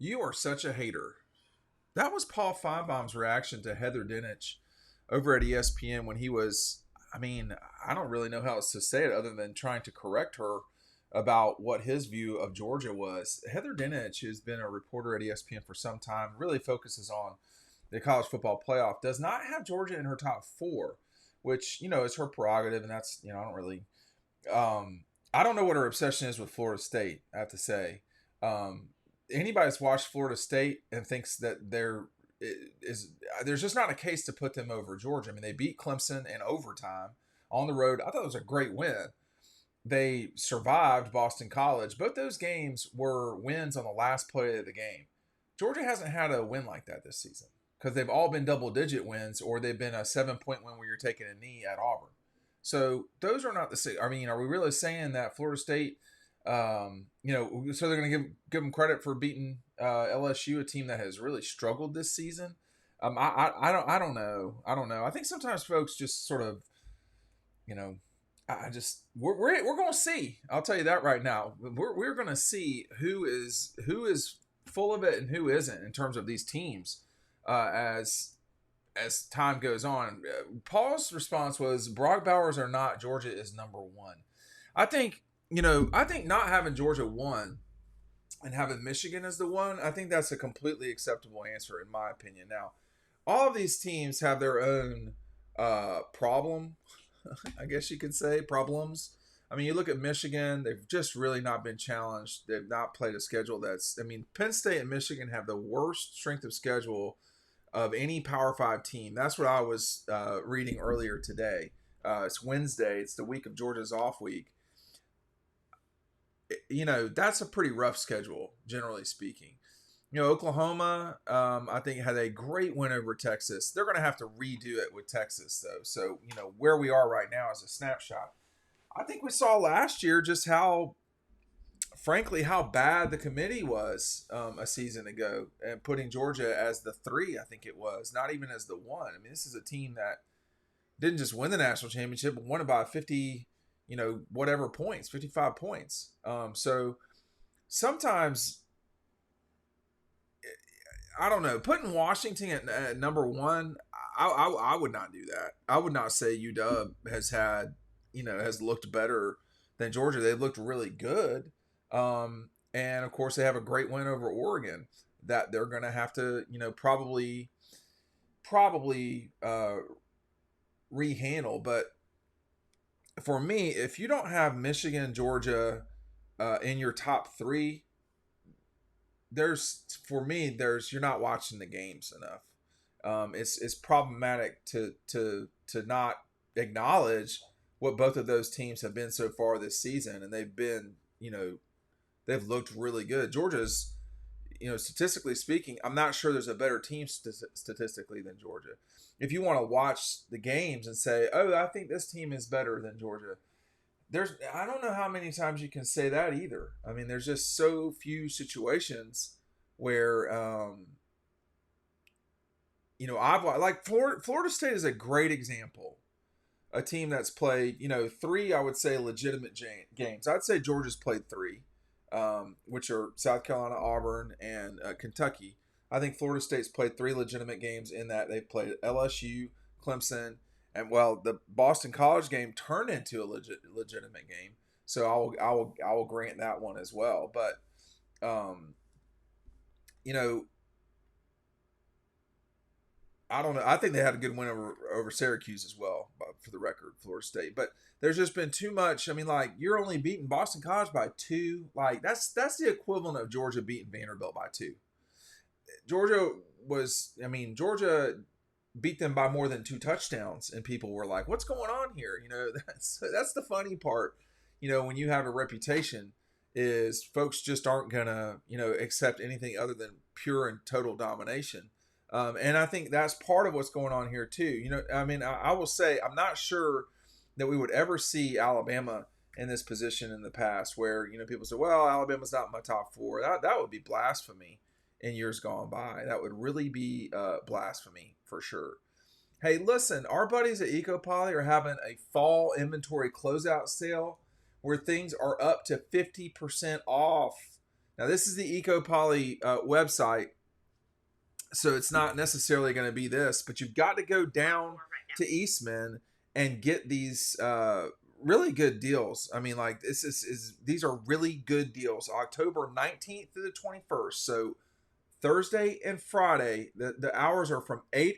You are such a hater. That was Paul Finebaum's reaction to Heather Dinich over at ESPN when he was. I mean, I don't really know how else to say it other than trying to correct her about what his view of Georgia was. Heather Dinich, who's been a reporter at ESPN for some time, really focuses on the college football playoff, does not have Georgia in her top four, which, is her prerogative. And that's, I don't really, I don't know what her obsession is with Florida State, I have to say. Um, Anybody that's watched Florida State and thinks that there's just not a case to put them over Georgia. I mean, they beat Clemson in overtime on the road. I thought it was a great win. They survived Boston College. Both those games were wins on the last play of the game. Georgia hasn't had a win like that this season because they've all been double-digit wins, or they've been a 7-point win where you're taking a knee at Auburn. So those are not the same. I mean, are we really saying that Florida State, so they're going to give them credit for beating LSU, a team that has really struggled this season? I don't know. I don't know. I think sometimes folks just sort of, we're going to see. I'll tell you that right now. We're going to see who is full of it and who isn't in terms of these teams as time goes on. Paul's response was Brock Bowers or not, Georgia is number one. I think not having Georgia one and having Michigan as the one, I think that's a completely acceptable answer in my opinion. Now, all of these teams have their own problem, I guess you could say, problems. I mean, you look at Michigan, they've just really not been challenged. They've not played a schedule Penn State and Michigan have the worst strength of schedule of any Power 5 team. That's what I was reading earlier today. It's Wednesday. It's the week of Georgia's off week. That's a pretty rough schedule, generally speaking. Oklahoma, I think, had a great win over Texas. They're going to have to redo it with Texas, though. So, where we are right now is a snapshot. I think we saw last year just how bad the committee was a season ago, and putting Georgia as the 3, I think it was, not even as the 1. I mean, this is a team that didn't just win the national championship, but won it by 50, whatever points, 55 points. So sometimes, I don't know, putting Washington at number 1, I would not do that. I would not say UW has looked better than Georgia. They've looked really good. And of course they have a great win over Oregon that they're going to have to, probably rehandle. But for me, if you don't have Michigan, Georgia, in your top 3, you're not watching the games enough. It's problematic to not acknowledge what both of those teams have been so far this season, and they've been, they've looked really good. Georgia's, statistically speaking, I'm not sure there's a better team statistically than Georgia. If you want to watch the games and say, oh, I think this team is better than Georgia, I don't know how many times you can say that either. I mean, there's just so few situations where, Florida State is a great example. A team that's played, 3, I would say, legitimate games. I'd say Georgia's played 3, which are South Carolina, Auburn, and Kentucky. I think Florida State's played 3 legitimate games in that they've played LSU, Clemson, and the Boston College game turned into a legitimate game. So I will grant that one as well. But I don't know. I think they had a good win over Syracuse as well, for the record, Florida State. But there's just been too much. I mean, you're only beating Boston College by 2. That's the equivalent of Georgia beating Vanderbilt by 2. Georgia beat them by more than 2 touchdowns, and people were like, "What's going on here?" That's the funny part. When you have a reputation, is folks just aren't gonna accept anything other than pure and total domination. And I think that's part of what's going on here too. I will say I'm not sure that we would ever see Alabama in this position in the past where, people say, well, Alabama's not in my top 4. That would be blasphemy in years gone by. That would really be blasphemy for sure. Hey, listen, our buddies at EcoPoly are having a fall inventory closeout sale where things are up to 50% off. Now, this is the EcoPoly website, so it's not necessarily going to be this, but you've got to go down to Eastman and get these really good deals. I mean, like this is these are really good deals. October 19th to the 21st. So Thursday and Friday, the hours are from 8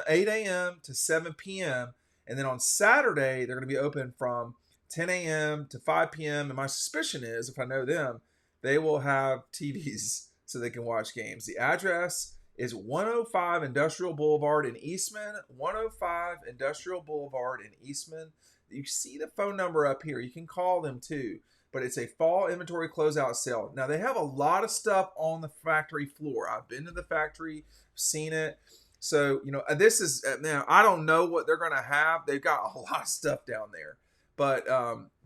a.m. to 7 p.m. And then on Saturday, they're going to be open from 10 a.m. to 5 p.m. And my suspicion is, if I know them, they will have TVs so they can watch games. The address is 105 Industrial Boulevard in Eastman. 105 Industrial Boulevard in Eastman. You see the phone number up here. You can call them too. But it's a fall inventory closeout sale. Now, they have a lot of stuff on the factory floor. I've been to the factory, seen it. So, this is, now, I don't know what they're going to have. They've got a lot of stuff down there. But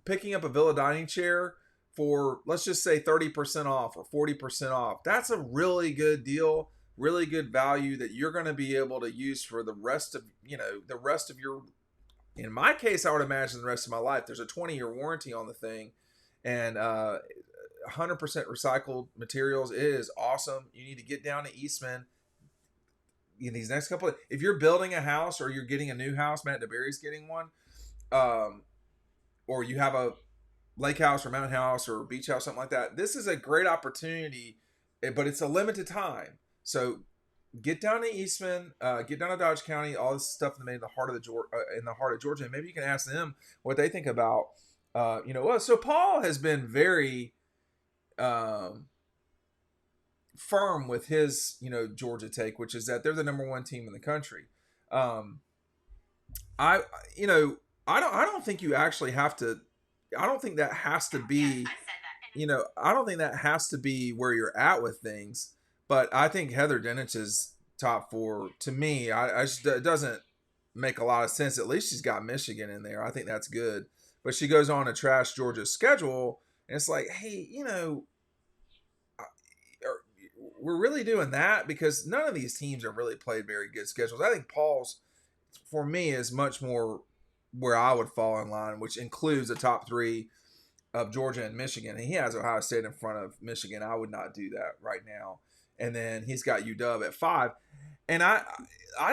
picking up a Villa dining chair for, let's just say 30% off or 40% off, that's a really good deal, really good value that you're going to be able to use for the rest of, your, in my case, I would imagine the rest of my life. There's a 20-year warranty on the thing. And 100% recycled materials. It is awesome. You need to get down to Eastman in these next couple if you're building a house or you're getting a new house, Matt DeBerry's getting one, or you have a lake house or mountain house or beach house, something like that. This is a great opportunity, but it's a limited time. So get down to Eastman, get down to Dodge County, all this stuff made in the heart of Georgia, and maybe you can ask them what they think about. So Paul has been very firm with his, Georgia take, which is that they're the number one team in the country. I don't think you actually have to. I don't think that has to be. I don't think that has to be where you're at with things. But I think Heather Dinich's top four, to me, it doesn't make a lot of sense. At least she's got Michigan in there. I think that's good. But she goes on to trash Georgia's schedule, and it's like, hey, we're really doing that because none of these teams have really played very good schedules. I think Paul's, for me, is much more where I would fall in line, which includes the top three of Georgia and Michigan. And he has Ohio State in front of Michigan. I would not do that right now. And then he's got UW at 5. And I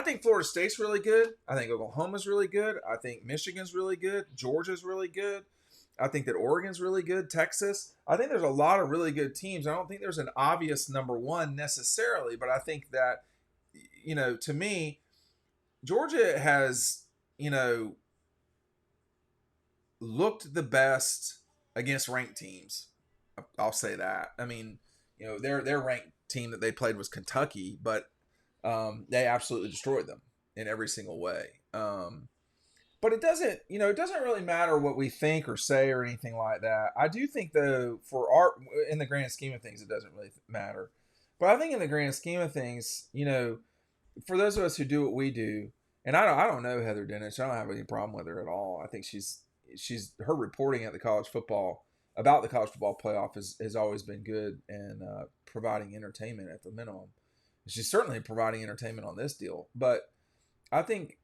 think Florida State's really good. I think Oklahoma's really good. I think Michigan's really good. Georgia's really good. I think that Oregon's really good. Texas. I think there's a lot of really good teams. I don't think there's an obvious number one necessarily, but I think that, to me, Georgia has, looked the best against ranked teams. I'll say that. I mean, their ranked team that they played was Kentucky, but they absolutely destroyed them in every single way. But it doesn't really matter what we think or say or anything like that. I do think, though, in the grand scheme of things, it doesn't really matter. But I think in the grand scheme of things, for those of us who do what we do, and I don't know Heather Dinich. I don't have any problem with her at all. I think her reporting at the college football about the college football playoff has always been good and providing entertainment at the minimum. She's certainly providing entertainment on this deal. But I think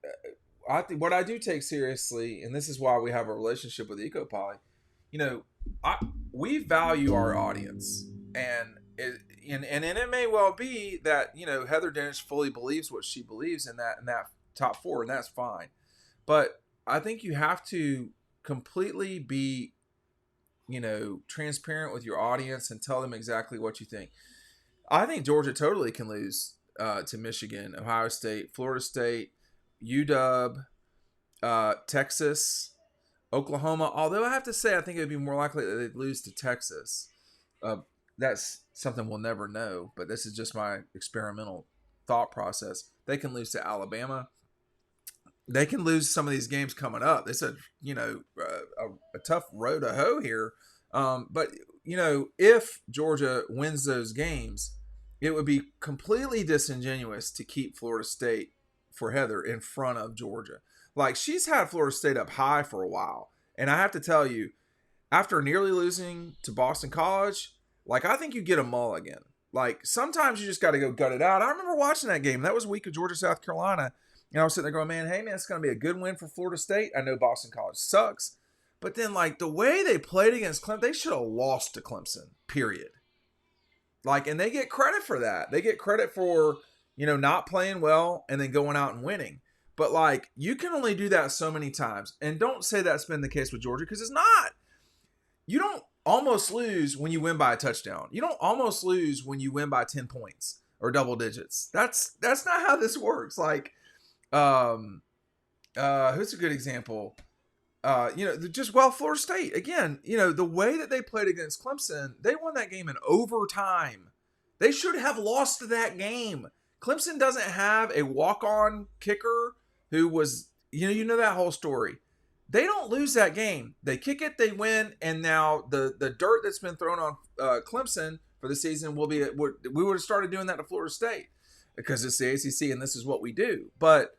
what I do take seriously, and this is why we have a relationship with EcoPoly, we value our audience. And it may well be that, Heather Dinich fully believes what she believes in that top four, and that's fine. But I think you have to completely be, transparent with your audience and tell them exactly what you think. I think Georgia totally can lose to Michigan, Ohio State, Florida State, UW, Texas, Oklahoma. Although I have to say, I think it would be more likely that they'd lose to Texas. That's something we'll never know, but this is just my experimental thought process. They can lose to Alabama. They can lose some of these games coming up. It's a tough road to hoe here. But if Georgia wins those games, it would be completely disingenuous to keep Florida State for Heather in front of Georgia. Like, she's had Florida State up high for a while. And I have to tell you, after nearly losing to Boston College, I think you get a mulligan. Sometimes you just got to go gut it out. I remember watching that game. That was a week of Georgia, South Carolina. And I was sitting there going, man, it's going to be a good win for Florida State. I know Boston College sucks. But then, the way they played against Clemson, they should have lost to Clemson, period. Like, and they get credit for that. They get credit for, not playing well and then going out and winning. But like, you can only do that so many times. And don't say that's been the case with Georgia, because it's not. You don't almost lose when you win by a touchdown. You don't almost lose when you win by 10 points or double digits. That's not how this works. Like, who's a good example? Florida State, again, the way that they played against Clemson, they won that game in overtime. They should have lost that game. Clemson doesn't have a walk-on kicker who was, that whole story. They don't lose that game. They kick it, they win, and now the dirt that's been thrown on Clemson for the season we would have started doing that to Florida State because it's the ACC and this is what we do. But,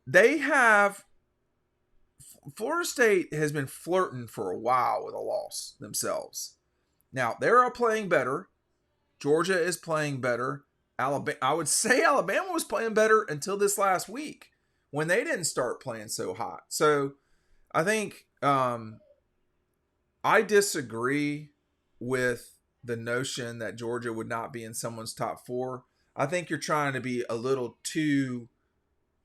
they have Florida State has been flirting for a while with a loss themselves. Now, they're playing better. Georgia is playing better. Alabama, I would say Alabama was playing better until this last week when they didn't start playing so hot. So I think I disagree with the notion that Georgia would not be in someone's top 4. I think you're trying to be a little too,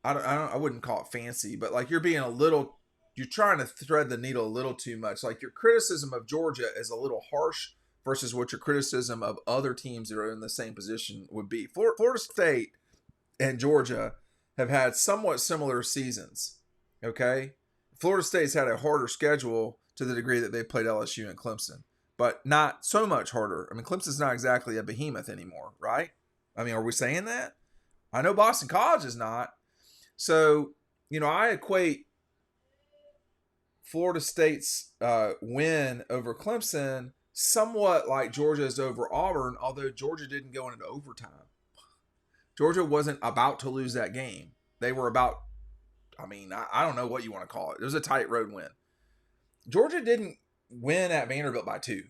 I wouldn't call it fancy, but like you're trying to thread the needle a little too much. Like your criticism of Georgia is a little harsh versus what your criticism of other teams that are in the same position would be. Florida State and Georgia have had somewhat similar seasons, okay? Florida State's had a harder schedule to the degree that they played LSU and Clemson, but not so much harder. I mean, Clemson's not exactly a behemoth anymore, right? I mean, are we saying that? I know Boston College is not. So, I equate Florida State's win over Clemson somewhat like Georgia's over Auburn, although Georgia didn't go into overtime. Georgia wasn't about to lose that game. They were about, I don't know what you want to call it. It was a tight road win. Georgia didn't win at Vanderbilt by 2.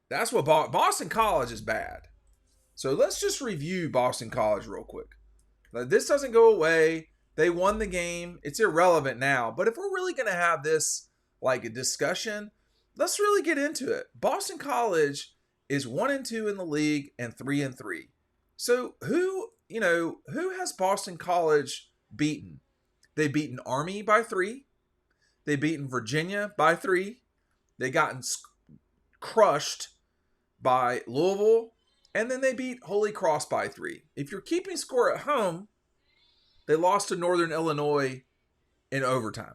That's what Boston College is bad. So let's just review Boston College real quick. This doesn't go away. They won the game. It's irrelevant now. But if we're really going to have this like a discussion, let's really get into it. Boston College is 1-2 in the league and 3-3. So who has Boston College beaten? They've beaten Army by 3. They've beaten Virginia by 3. They gotten crushed by Louisville. And then they beat Holy Cross by 3. If you're keeping score at home, they lost to Northern Illinois in overtime.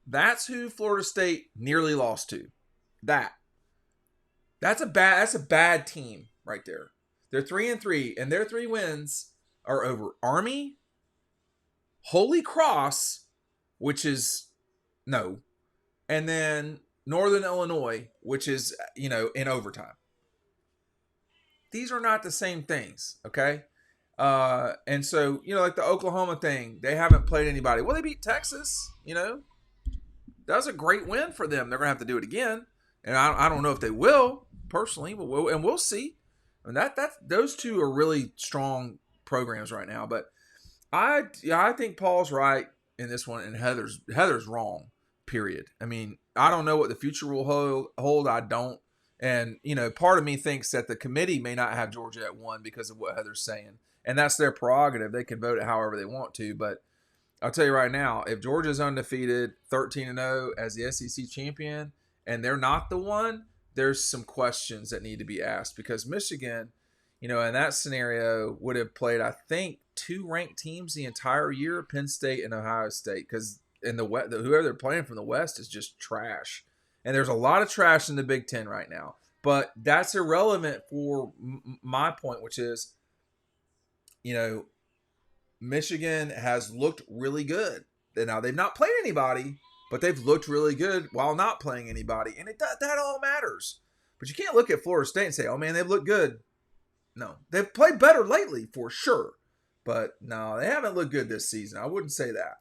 That's who Florida State nearly lost to. That's a bad team right there. They're 3-3, and their 3 wins are over Army, Holy Cross, which is no, and then Northern Illinois, which is in overtime. These are not the same things, okay? And so, like the Oklahoma thing, they haven't played anybody. Well, they beat Texas, That was a great win for them. They're going to have to do it again. And I don't know if they will, personally, but we'll see. And those two are really strong programs right now. But I think Paul's right in this one, and Heather's wrong, period. I mean, I don't know what the future will hold. I don't. And, part of me thinks that the committee may not have Georgia at 1 because of what Heather's saying. And that's their prerogative. They can vote it however they want to. But I'll tell you right now, if Georgia's undefeated, 13-0 as the SEC champion, and they're not the one, there's some questions that need to be asked. Because Michigan, in that scenario, would have played, I think, 2 ranked teams the entire year, Penn State and Ohio State. Because in whoever they're playing from the West is just trash. And there's a lot of trash in the Big Ten right now. But that's irrelevant for my point, which is, Michigan has looked really good. Now, they've not played anybody, but they've looked really good while not playing anybody. And that all matters. But you can't look at Florida State and say, oh, man, they've looked good. No, they've played better lately for sure. But no, they haven't looked good this season. I wouldn't say that.